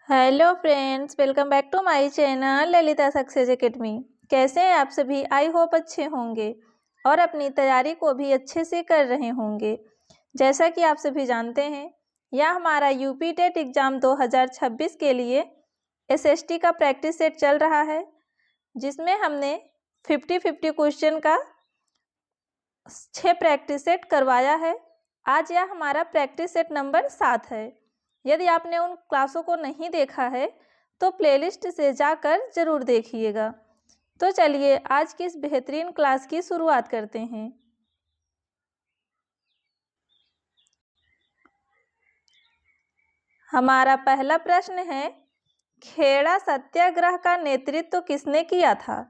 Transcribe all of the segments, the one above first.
Hello friends, welcome back to my channel Lalita success academy. कैसे हैं आप सभी? आई होप अच्छे होंगे और अपनी तैयारी को भी अच्छे से कर रहे होंगे। जैसा कि आप सभी जानते हैं, यह हमारा यूपी टेट एग्ज़ाम 2026 के लिए एसएसटी का प्रैक्टिस सेट चल रहा है, जिसमें हमने 50-50 क्वेश्चन का 6 प्रैक्टिस सेट करवाया है। आज यह हमारा प्रैक्टिस सेट नंबर 7 है। यदि आपने उन क्लासों को नहीं देखा है तो प्लेलिस्ट से जाकर ज़रूर देखिएगा। तो चलिए आज की इस बेहतरीन क्लास की शुरुआत करते हैं। हमारा पहला प्रश्न है, खेड़ा सत्याग्रह का नेतृत्व किसने किया था?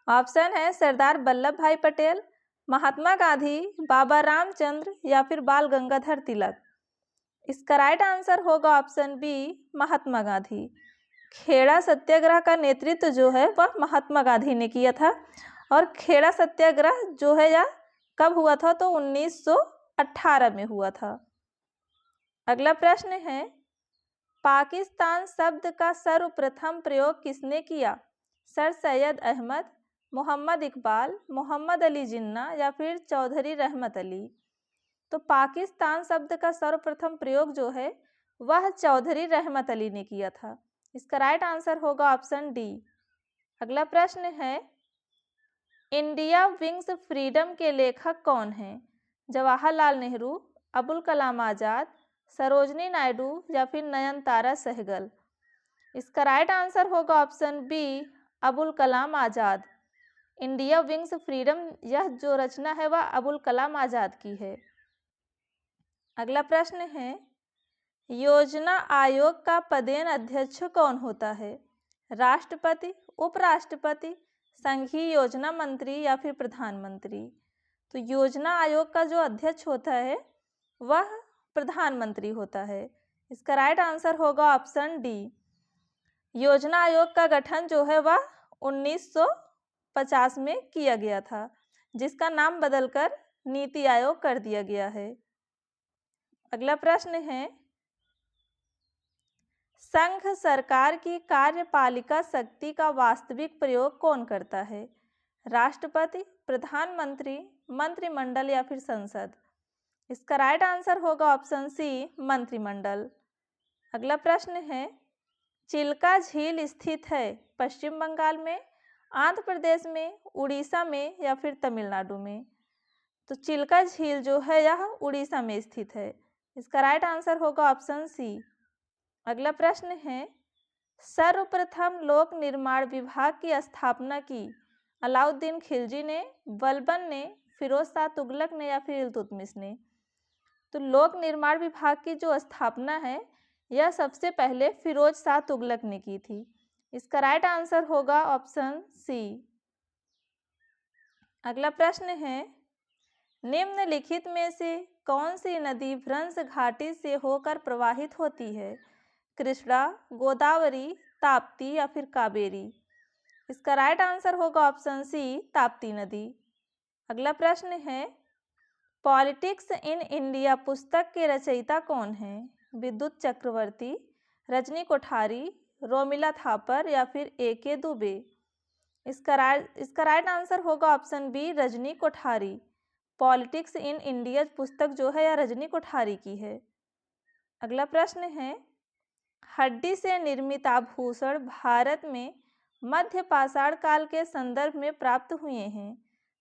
ऑप्शन है सरदार वल्लभ भाई पटेल, महात्मा गांधी, बाबा रामचंद्र या फिर बाल गंगाधर तिलक। इसका राइट आंसर होगा ऑप्शन बी, महात्मा गांधी। खेड़ा सत्याग्रह का नेतृत्व जो है वह महात्मा गांधी ने किया था। और खेड़ा सत्याग्रह जो है यह कब हुआ था? तो 1918 में हुआ था। अगला प्रश्न है, पाकिस्तान शब्द का सर्वप्रथम प्रयोग किसने किया? सर सैयद अहमद, मोहम्मद इकबाल, मोहम्मद अली जिन्ना या फिर चौधरी रहमत अली। तो पाकिस्तान शब्द का सर्वप्रथम प्रयोग जो है वह चौधरी रहमत अली ने किया था। इसका राइट आंसर होगा ऑप्शन डी। अगला प्रश्न है, इंडिया विंग्स फ्रीडम के लेखक कौन हैं? जवाहरलाल नेहरू, अबुल कलाम आज़ाद, सरोजनी नायडू या फिर नयनतारा सहगल। इसका राइट आंसर होगा option B, Abul Kalam Azad. India wings freedom यह जो रचना है वह अबुल कलाम आज़ाद की है। अगला प्रश्न है, योजना आयोग का पदेन अध्यक्ष कौन होता है? राष्ट्रपति, उपराष्ट्रपति, संघीय योजना मंत्री या फिर प्रधानमंत्री। तो योजना आयोग का जो अध्यक्ष होता है वह प्रधानमंत्री होता है। इसका राइट आंसर होगा ऑप्शन डी। योजना आयोग का गठन जो है वह 1950 में किया गया था, जिसका नाम बदलकर नीति आयोग कर दिया गया है। अगला प्रश्न है, संघ सरकार की कार्यपालिका शक्ति का वास्तविक प्रयोग कौन करता है? राष्ट्रपति, प्रधानमंत्री, मंत्रिमंडल या फिर संसद। इसका राइट आंसर होगा ऑप्शन सी, मंत्रिमंडल। अगला प्रश्न है, चिल्का झील स्थित है पश्चिम बंगाल में, आंध्र प्रदेश में, उड़ीसा में या फिर तमिलनाडु में। तो चिल्का झील जो है यह उड़ीसा में स्थित है। इसका राइट आंसर होगा ऑप्शन सी। अगला प्रश्न है, सर्वप्रथम लोक निर्माण विभाग की स्थापना की अलाउद्दीन खिलजी ने, बलबन ने, फिरोज शाह तुगलक ने या फिर इल्तुतमिश ने। तो लोक निर्माण विभाग की जो स्थापना है यह सबसे पहले फिरोज शाह तुगलक ने की थी। इसका राइट आंसर होगा ऑप्शन सी। अगला प्रश्न है, निम्नलिखित में से कौन सी नदी भ्रंश घाटी से होकर प्रवाहित होती है? कृष्णा, गोदावरी, ताप्ती या फिर कावेरी। इसका राइट आंसर होगा ऑप्शन सी, ताप्ती नदी। अगला प्रश्न है, पॉलिटिक्स इन इंडिया पुस्तक के रचयिता कौन हैं? विद्युत चक्रवर्ती, रजनी कोठारी, रोमिला थापर या फिर ए.के. दुबे। इसका राइट आंसर होगा option B, Rajni Kothari. Politics in India पुस्तक जो है यह रजनी कोठारी की है। अगला प्रश्न है, हड्डी से निर्मित आभूषण भारत में मध्य पाषाण काल के संदर्भ में प्राप्त हुए हैं?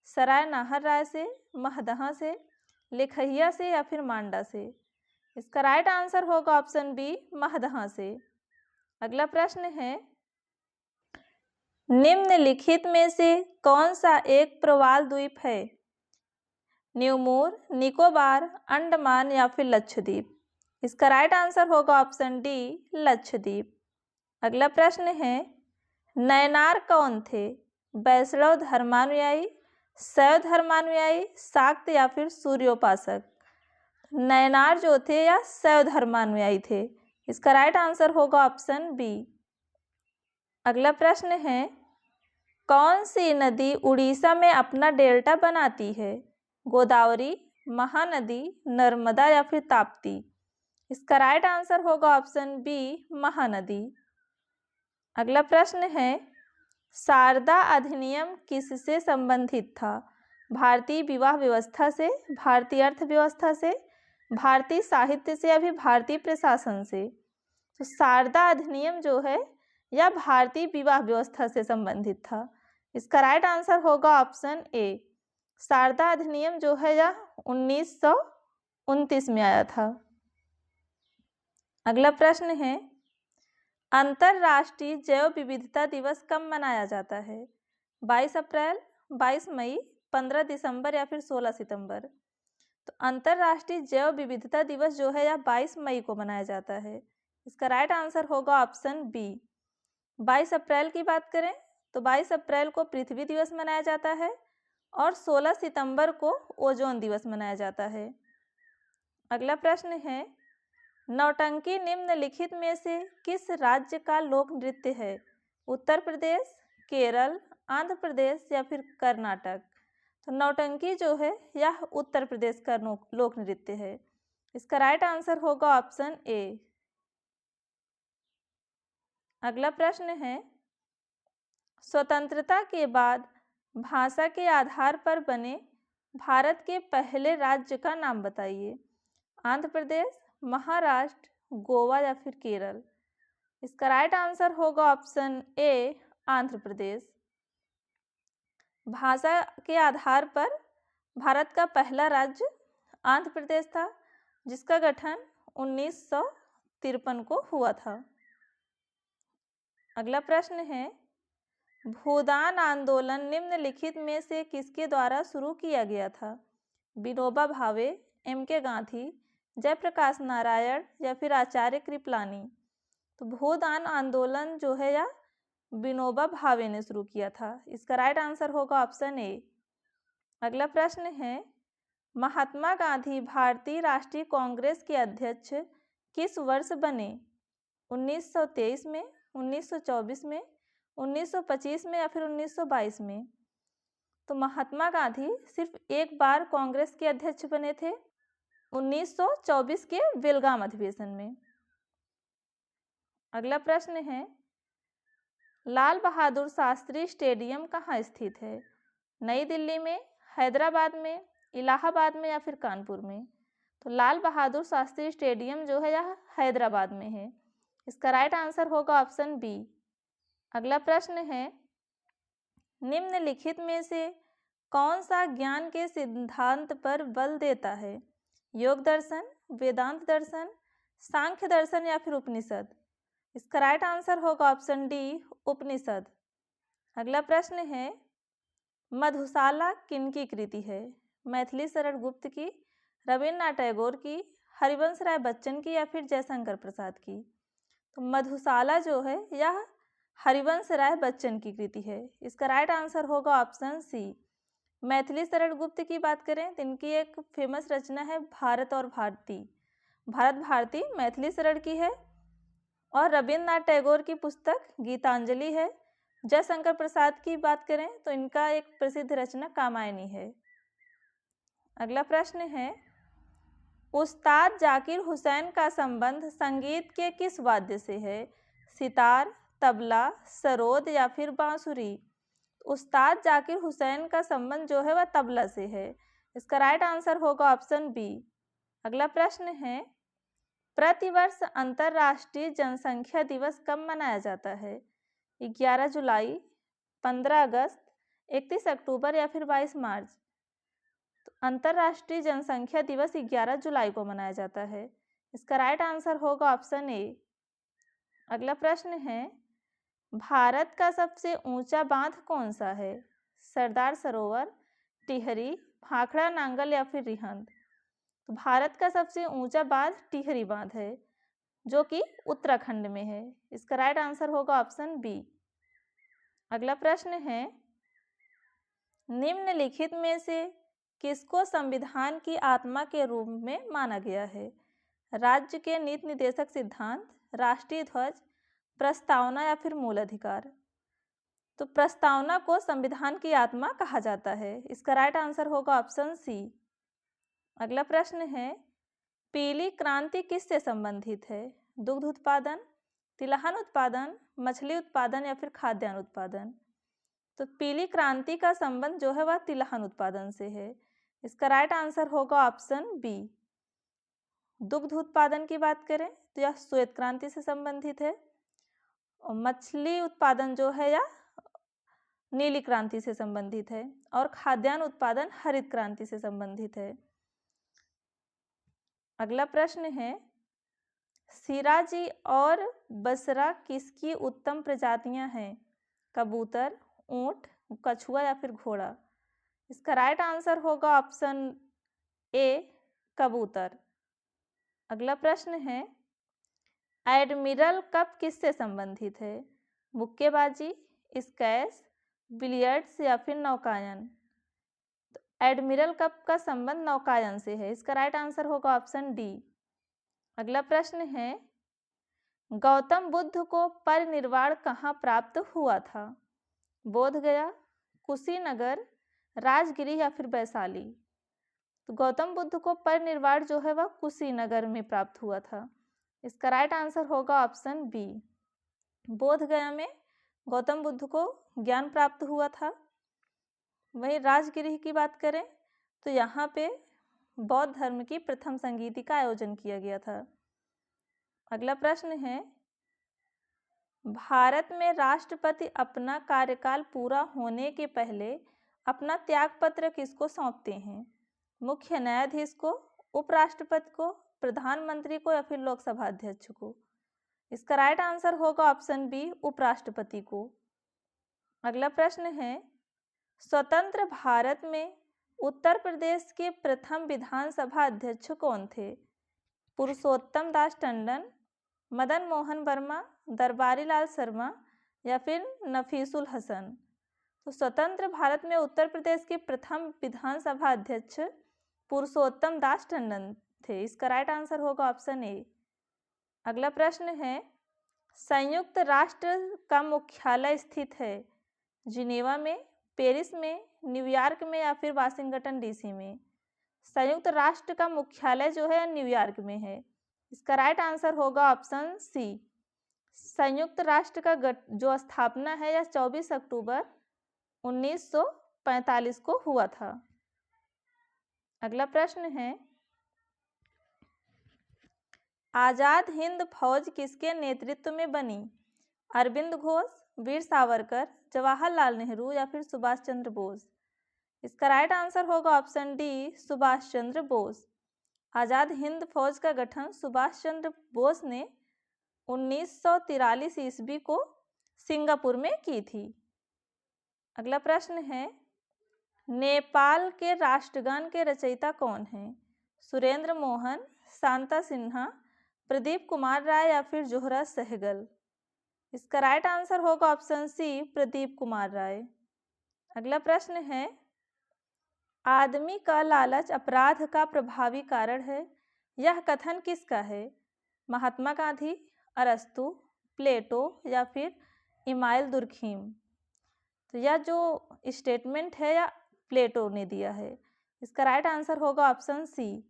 सराय नाहर राय से, महदहा से, लेखहिया से या फिर मांडा से। इसका राइट आंसर होगा ऑप्शन बी, महदहा से। अगला प्रश्न है, निम्नलिखित में से कौन सा एक प्रवाल द्वीप है? न्यूमोर, निकोबार, अंडमान या फिर लक्षद्वीप। इसका राइट आंसर होगा ऑप्शन डी, लक्षद्वीप। अगला प्रश्न है, नयनार कौन थे? वैष्णव धर्मानुयायी, शैव धर्मानुयायी, शाक्त या फिर सूर्योपासक। नयनार जो थे या शैव धर्मानुयायी थे। इसका राइट आंसर होगा ऑप्शन बी। अगला प्रश्न है, कौन सी नदी उड़ीसा में अपना डेल्टा बनाती है? गोदावरी, महानदी, नर्मदा या फिर ताप्ती। इसका राइट आंसर होगा ऑप्शन बी, महानदी। अगला प्रश्न है, शारदा अधिनियम किससे संबंधित था? भारतीय विवाह व्यवस्था से, भारतीय अर्थव्यवस्था से, भारतीय साहित्य से या फिर भारतीय प्रशासन से? तो शारदा अधिनियम जो है यह भारतीय विवाह व्यवस्था से संबंधित था। इसका राइट आंसर होगा ऑप्शन ए। शारदा अधिनियम जो है यह 1929 में आया था। अगला प्रश्न है, अंतर्राष्ट्रीय जैव विविधता दिवस कब मनाया जाता है? 22 अप्रैल, 22 मई, 15 दिसंबर या फिर 16 सितंबर? तो अंतर्राष्ट्रीय जैव विविधता दिवस जो है यह 22 मई को मनाया जाता है। इसका राइट आंसर होगा ऑप्शन बी। 22 अप्रैल की बात करें तो 22 अप्रैल को पृथ्वी दिवस मनाया जाता है और 16 सितंबर को ओजोन दिवस मनाया जाता है। अगला प्रश्न है, नौटंकी निम्नलिखित में से किस राज्य का लोक नृत्य है? उत्तर प्रदेश, केरल, आंध्र प्रदेश या फिर कर्नाटक? तो नौटंकी जो है यह उत्तर प्रदेश का लोक नृत्य है। इसका राइट आंसर होगा ऑप्शन ए। अगला प्रश्न है, स्वतंत्रता के बाद भाषा के आधार पर बने भारत के पहले राज्य का नाम बताइए। आंध्र प्रदेश, महाराष्ट्र, गोवा या फिर केरल? इसका राइट आंसर होगा ऑप्शन ए, आंध्र प्रदेश। भाषा के आधार पर भारत का पहला राज्य आंध्र प्रदेश था, जिसका गठन 1953 को हुआ था। अगला प्रश्न है, भूदान आंदोलन निम्नलिखित में से किसके द्वारा शुरू किया गया था? विनोबा भावे, M.K. गांधी, जयप्रकाश नारायण या फिर आचार्य कृपलानी? तो भूदान आंदोलन जो है यह विनोबा भावे ने शुरू किया था। इसका राइट आंसर होगा ऑप्शन ए। अगला प्रश्न है, महात्मा गांधी भारतीय राष्ट्रीय कांग्रेस के अध्यक्ष किस वर्ष बने? 1923 में, 1924 में, 1925 में या फिर 1922 में? तो महात्मा गांधी सिर्फ एक बार कांग्रेस के अध्यक्ष बने थे, 1924 के बेलगाम अधिवेशन में। अगला प्रश्न है, लाल बहादुर शास्त्री स्टेडियम कहाँ स्थित है? नई दिल्ली में, हैदराबाद में, इलाहाबाद में या फिर कानपुर में? तो लाल बहादुर शास्त्री स्टेडियम जो है यह हैदराबाद में है। इसका राइट आंसर होगा ऑप्शन बी। अगला प्रश्न है, निम्नलिखित में से कौन सा ज्ञान के सिद्धांत पर बल देता है? योग दर्शन, वेदांत दर्शन, सांख्य दर्शन या फिर उपनिषद? इसका राइट आंसर होगा ऑप्शन डी, उपनिषद। अगला प्रश्न है, मधुशाला किनकी कृति है? मैथिली शरण गुप्त की, रविन्द्रनाथ टैगोर की, हरिवंश राय बच्चन की या फिर जयशंकर प्रसाद की? तो मधुशाला जो है यह हरिवंश राय बच्चन की कृति है। इसका राइट आंसर होगा ऑप्शन सी। मैथिली शरण गुप्त की बात करें तो इनकी एक फेमस रचना है भारत और भारती, भारत भारती मैथिली शरण की है। और रविन्द्रनाथ टैगोर की पुस्तक गीतांजलि है। जयशंकर प्रसाद की बात करें तो इनका एक प्रसिद्ध रचना कामायनी है। अगला प्रश्न है, उस्ताद जाकिर हुसैन का संबंध संगीत के किस वाद्य से है? सितार, तबला, सरोद या फिर बांसुरी? उस्ताद जाकिर हुसैन का संबंध जो है वह तबला से है। इसका राइट आंसर होगा ऑप्शन बी। अगला प्रश्न है, प्रतिवर्ष अंतर्राष्ट्रीय जनसंख्या दिवस कब मनाया जाता है? 11 जुलाई, 15 अगस्त, 31 अक्टूबर या फिर 22 मार्च? तो अंतर्राष्ट्रीय जनसंख्या दिवस 11 जुलाई को मनाया जाता है। इसका राइट आंसर होगा ऑप्शन ए। अगला प्रश्न है, भारत का सबसे ऊंचा बांध कौन सा है? सरदार सरोवर, टिहरी, भाखड़ा नांगल या फिर रिहंद? तो भारत का सबसे ऊंचा बांध टिहरी बांध है, जो कि उत्तराखंड में है। इसका राइट आंसर होगा ऑप्शन बी। अगला प्रश्न है, निम्नलिखित में से किसको संविधान की आत्मा के रूप में माना गया है? राज्य के नीति निर्देशक सिद्धांत, राष्ट्रीय ध्वज, प्रस्तावना या फिर मूल अधिकार? तो प्रस्तावना को संविधान की आत्मा कहा जाता है। इसका राइट आंसर होगा ऑप्शन सी। अगला प्रश्न है, पीली क्रांति किससे संबंधित है? दुग्ध उत्पादन, तिलहन उत्पादन, मछली उत्पादन या फिर खाद्यान्न उत्पादन? तो पीली क्रांति का संबंध जो है वह तिलहन उत्पादन से है। इसका राइट आंसर होगा ऑप्शन बी। दुग्ध उत्पादन की बात करें तो यह श्वेत क्रांति से संबंधित है, और मछली उत्पादन जो है यह नीली क्रांति से संबंधित है, और खाद्यान्न उत्पादन हरित क्रांति से संबंधित है। अगला प्रश्न है, सिराजी और बसरा किसकी उत्तम प्रजातियां हैं? कबूतर, ऊंट, कछुआ या फिर घोड़ा? इसका राइट आंसर होगा ऑप्शन ए, कबूतर। अगला प्रश्न है, एडमिरल कप किससे संबंधित है? मुक्केबाजी, स्क्वैश, बिलियर्ड्स या फिर नौकायन? तो एडमिरल कप का संबंध नौकायन से है। इसका राइट आंसर होगा ऑप्शन डी। अगला प्रश्न है, गौतम बुद्ध को परिनिर्वाण कहाँ प्राप्त हुआ था? बोध गया, कुशीनगर, राजगिरी या फिर वैशाली? तो गौतम बुद्ध को परिनिर्वाण जो है वह कुशीनगर में प्राप्त हुआ था। इसका राइट आंसर होगा ऑप्शन बी। बोध गया में गौतम बुद्ध को ज्ञान प्राप्त हुआ था। वहीं राजगिरी की बात करें तो यहाँ पे बौद्ध धर्म की प्रथम संगीति का आयोजन किया गया था। अगला प्रश्न है, भारत में राष्ट्रपति अपना कार्यकाल पूरा होने के पहले अपना त्यागपत्र किसको सौंपते हैं? मुख्य न्यायाधीश को, उपराष्ट्रपति को, प्रधानमंत्री को या फिर लोकसभा अध्यक्ष को? इसका राइट आंसर होगा ऑप्शन बी, उपराष्ट्रपति को। अगला प्रश्न है, स्वतंत्र भारत में उत्तर प्रदेश के प्रथम विधानसभा अध्यक्ष कौन थे? पुरुषोत्तम दास टंडन, मदन मोहन वर्मा, दरबारी लाल शर्मा या फिर नफीसुल हसन? तो स्वतंत्र भारत में उत्तर प्रदेश के प्रथम विधानसभा अध्यक्ष पुरुषोत्तम दास टंडन थे। इसका राइट आंसर होगा ऑप्शन ए। अगला प्रश्न है, संयुक्त राष्ट्र का मुख्यालय स्थित है जिनेवा में, पेरिस में, न्यूयॉर्क में या फिर वाशिंगटन डीसी में? संयुक्त राष्ट्र का मुख्यालय जो है न्यूयॉर्क में है। इसका राइट आंसर होगा ऑप्शन सी। संयुक्त राष्ट्र का जो स्थापना है यह 24 अक्टूबर 1945 को हुआ था। अगला प्रश्न है, आजाद हिंद फौज किसके नेतृत्व में बनी? अरविंद घोष, वीर सावरकर, जवाहरलाल नेहरू या फिर सुभाष चंद्र बोस? इसका राइट आंसर होगा ऑप्शन डी, सुभाष चंद्र बोस। आजाद हिंद फौज का गठन सुभाष चंद्र बोस ने 1943 ईस्वी को सिंगापुर में की थी। अगला प्रश्न है, नेपाल के राष्ट्रगान के रचयिता कौन हैं? सुरेंद्र मोहन, शांता सिन्हा, प्रदीप कुमार राय या फिर जोहरा सहगल? इसका राइट आंसर होगा ऑप्शन सी, प्रदीप कुमार राय। अगला प्रश्न है, आदमी का लालच अपराध का प्रभावी कारण है, यह कथन किसका है? महात्मा गांधी, अरस्तु, प्लेटो या फिर इमाइल दुर्खीम? तो यह जो स्टेटमेंट है यह प्लेटो ने दिया है। इसका राइट आंसर होगा ऑप्शन सी।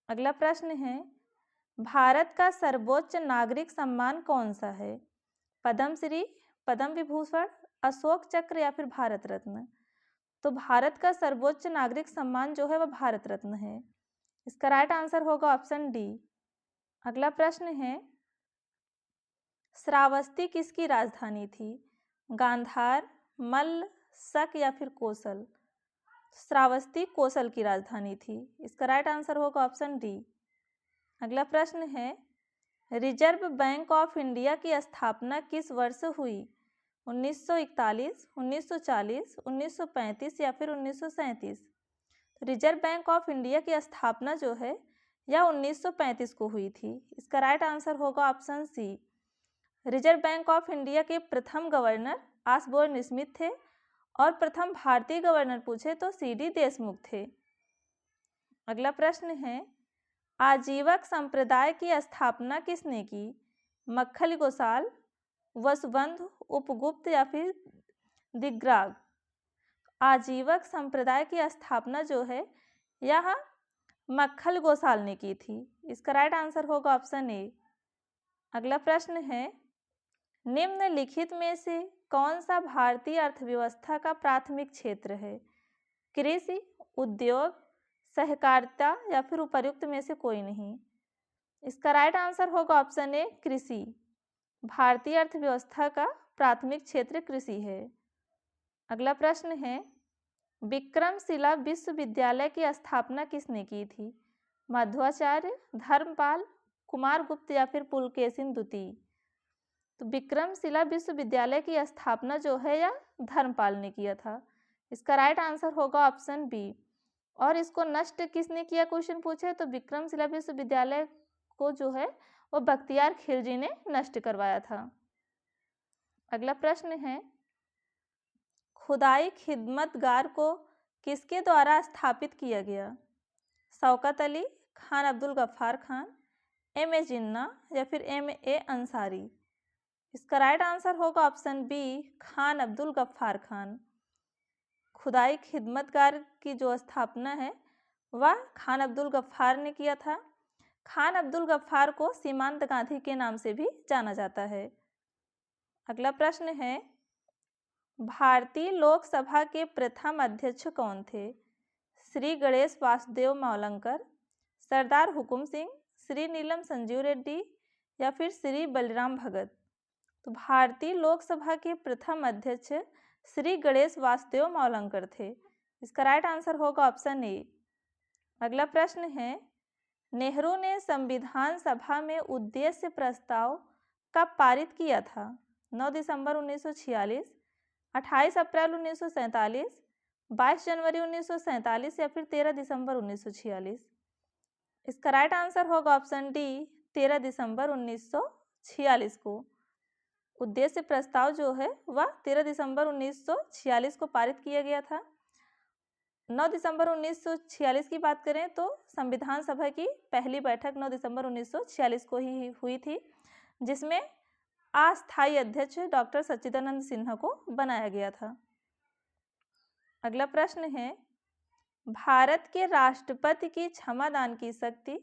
अगला प्रश्न है, भारत का सर्वोच्च नागरिक सम्मान कौन सा है? पद्मश्री, पद्म विभूषण, अशोक चक्र या फिर भारत रत्न? तो भारत का सर्वोच्च नागरिक सम्मान जो है वह भारत रत्न है। इसका राइट आंसर होगा ऑप्शन डी। अगला प्रश्न है, श्रावस्ती किसकी राजधानी थी? गांधार, मल्ल, शक या फिर कौशल? श्रावस्ती कौशल की राजधानी थी। इसका राइट आंसर होगा ऑप्शन डी। अगला प्रश्न है, रिजर्व बैंक ऑफ इंडिया की स्थापना किस वर्ष हुई? 1941, 1940, 1935 या फिर 1937? रिजर्व बैंक ऑफ इंडिया की स्थापना जो है यह 1935 को हुई थी। इसका राइट आंसर होगा option C. Reserve Bank of India के प्रथम गवर्नर आशबोर्न स्मिथ थे और प्रथम भारतीय गवर्नर पूछे तो सीडी देशमुख थे। अगला प्रश्न है, आजीवक संप्रदाय की स्थापना किसने की? मक्खली गोसाल, वसुबंधु, उपगुप्त या फिर दिग्राग? आजीवक संप्रदाय की स्थापना जो है यह मक्खल गोसाल ने की थी? इसका राइट आंसर होगा ऑप्शन ए। अगला प्रश्न है, निम्नलिखित में से कौन सा भारतीय अर्थव्यवस्था का प्राथमिक क्षेत्र है? कृषि, उद्योग, सहकारिता या फिर उपर्युक्त में से कोई नहीं? इसका राइट आंसर होगा ऑप्शन ए कृषि। भारतीय अर्थव्यवस्था का प्राथमिक क्षेत्र कृषि है। अगला प्रश्न है, विक्रमशिला विश्वविद्यालय की स्थापना किसने की थी? मध्वाचार्य, धर्मपाल, कुमारगुप्त या फिर पुलकेशिन द्वितीय? तो विक्रमशिला विश्वविद्यालय की स्थापना जो है यह धर्मपाल ने किया था। इसका राइट आंसर होगा ऑप्शन बी। और इसको नष्ट किसने किया क्वेश्चन पूछे तो विक्रमशिला विश्वविद्यालय को जो है वो बख्तियार खिलजी ने नष्ट करवाया था। अगला प्रश्न है, खुदाई खिदमतगार को किसके द्वारा स्थापित किया गया? शौकत अली, खान अब्दुल गफ्फार खान, M.A. जिन्ना या फिर M.A. अंसारी? इसका राइट आंसर होगा ऑप्शन बी, खान अब्दुल गफ्फार खान। खुदाई खिदमतगार की जो स्थापना है वह खान अब्दुल गफ्फार ने किया था। खान अब्दुल गफ्फार को सीमांत गांधी के नाम से भी जाना जाता है। अगला प्रश्न है, भारतीय लोकसभा के प्रथम अध्यक्ष कौन थे? श्री गणेश वासुदेव मावलंकर, सरदार हुकुम सिंह, श्री नीलम संजीव रेड्डी या फिर श्री बलराम भगत? तो भारतीय लोकसभा के प्रथम अध्यक्ष श्री गणेश वासुदेव मावलंकर थे। इसका राइट आंसर होगा ऑप्शन ए। अगला प्रश्न है, नेहरू ने संविधान सभा में उद्देश्य प्रस्ताव कब पारित किया था? 9 दिसंबर 1946, 28 अप्रैल 1947, 22 जनवरी 1947 या फिर 13 दिसंबर 1946? इसका राइट आंसर होगा ऑप्शन डी, 13 दिसंबर 1946 को। उद्देश्य प्रस्ताव जो है वह 13 दिसंबर 1946 को पारित किया गया था। 9 दिसंबर 1946 की बात करें तो संविधान सभा की पहली बैठक 9 दिसंबर 1946 को ही हुई थी, जिसमें अस्थायी अध्यक्ष डॉक्टर सच्चिदानंद सिन्हा को बनाया गया था। अगला प्रश्न है, भारत के राष्ट्रपति की क्षमादान की शक्ति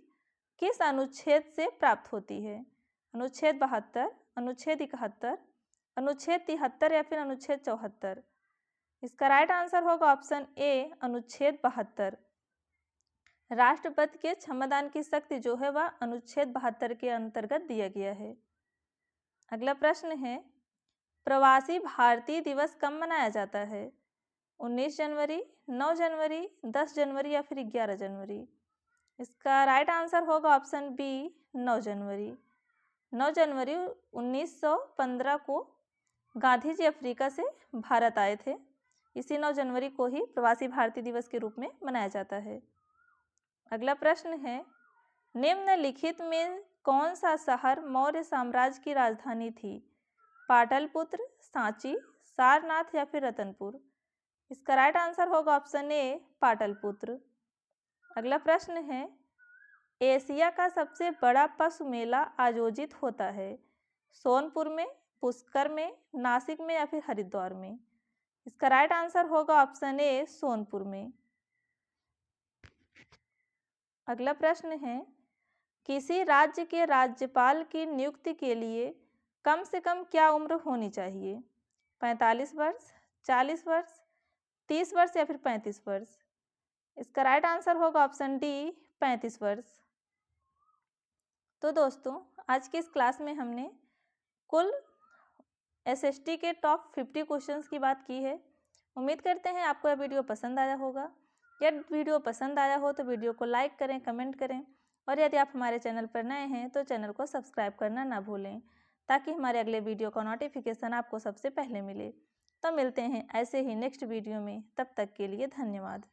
किस अनुच्छेद से प्राप्त होती है? अनुच्छेद 72, अनुच्छेद 71, अनुच्छेद 73 या फिर अनुच्छेद 74? इसका राइट आंसर होगा ऑप्शन ए, अनुच्छेद 72। राष्ट्रपति के क्षमादान की शक्ति जो है वह अनुच्छेद 72 के अंतर्गत दिया गया है। अगला प्रश्न है, प्रवासी भारतीय दिवस कब मनाया जाता है? 19 जनवरी, 9 जनवरी, 10 जनवरी या फिर 11 जनवरी? इसका राइट आंसर होगा ऑप्शन बी, 9 जनवरी। 9 जनवरी 1915 को गांधी जी अफ्रीका से भारत आए थे। इसी 9 जनवरी को ही प्रवासी भारतीय दिवस के रूप में मनाया जाता है। अगला प्रश्न है, निम्नलिखित में कौन सा शहर मौर्य साम्राज्य की राजधानी थी? पाटलिपुत्र, सांची, सारनाथ या फिर रतनपुर? इसका राइट आंसर होगा ऑप्शन ए, पाटलिपुत्र। अगला प्रश्न है, एशिया का सबसे बड़ा पशु मेला आयोजित होता है? सोनपुर में, पुष्कर में, नासिक में या फिर हरिद्वार में? इसका राइट आंसर होगा ऑप्शन ए, सोनपुर में। अगला प्रश्न है, किसी राज्य के राज्यपाल की नियुक्ति के लिए कम से कम क्या उम्र होनी चाहिए? 45 वर्ष, 40 वर्ष, 30 वर्ष या फिर 35 वर्ष? इसका राइट आंसर होगा ऑप्शन डी, 35 वर्ष। तो दोस्तों, आज की इस क्लास में हमने कुल एसएसटी के टॉप 50 क्वेश्चंस की बात की है। उम्मीद करते हैं आपको यह वीडियो पसंद आया होगा। यदि वीडियो पसंद आया हो तो वीडियो को लाइक करें, कमेंट करें और यदि आप हमारे चैनल पर नए हैं तो चैनल को सब्सक्राइब करना ना भूलें, ताकि हमारे अगले वीडियो का नोटिफिकेशन आपको सबसे पहले मिले। तो मिलते हैं ऐसे ही नेक्स्ट वीडियो में, तब तक के लिए धन्यवाद।